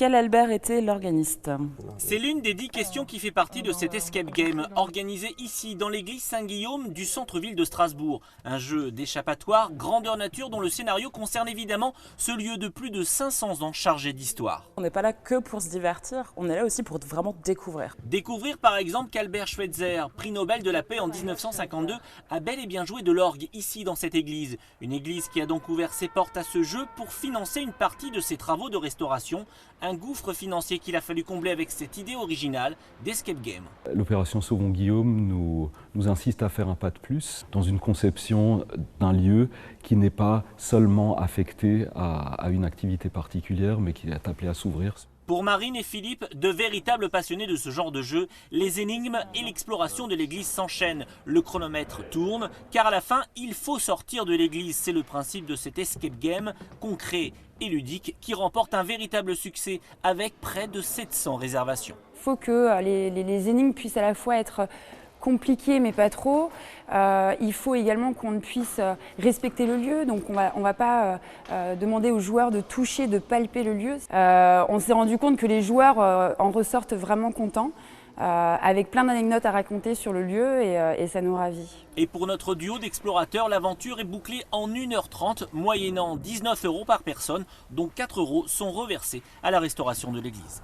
Quel Albert était l'organiste? C'est l'une des 10 questions qui fait partie de cet escape game organisé ici dans l'église Saint-Guillaume du centre-ville de Strasbourg. Un jeu d'échappatoire grandeur nature dont le scénario concerne évidemment ce lieu de plus de 500 ans chargé d'histoire. On n'est pas là que pour se divertir, on est là aussi pour vraiment découvrir. Découvrir par exemple qu'Albert Schweitzer, prix Nobel de la paix en 1952, a bel et bien joué de l'orgue ici dans cette église. Une église qui a donc ouvert ses portes à ce jeu pour financer une partie de ses travaux de restauration. Un gouffre financier qu'il a fallu combler avec cette idée originale d'escape game. L'opération Sauvons Guillaume nous insiste à faire un pas de plus dans une conception d'un lieu qui n'est pas seulement affecté à une activité particulière, mais qui est appelé à s'ouvrir. Pour Marine et Philippe, de véritables passionnés de ce genre de jeu, les énigmes et l'exploration de l'église s'enchaînent. Le chronomètre tourne, car à la fin, il faut sortir de l'église. C'est le principe de cet escape game, concret et ludique, qui remporte un véritable succès avec près de 700 réservations. Il faut que les énigmes puissent à la fois être compliquées mais pas trop. Il faut également qu'on puisse respecter le lieu, donc on va pas demander aux joueurs de toucher, de palper le lieu. On s'est rendu compte que les joueurs en ressortent vraiment contents, avec plein d'anecdotes à raconter sur le lieu et ça nous ravit. Et pour notre duo d'explorateurs, l'aventure est bouclée en 1h30, moyennant 19 € par personne, dont 4 € sont reversés à la restauration de l'église.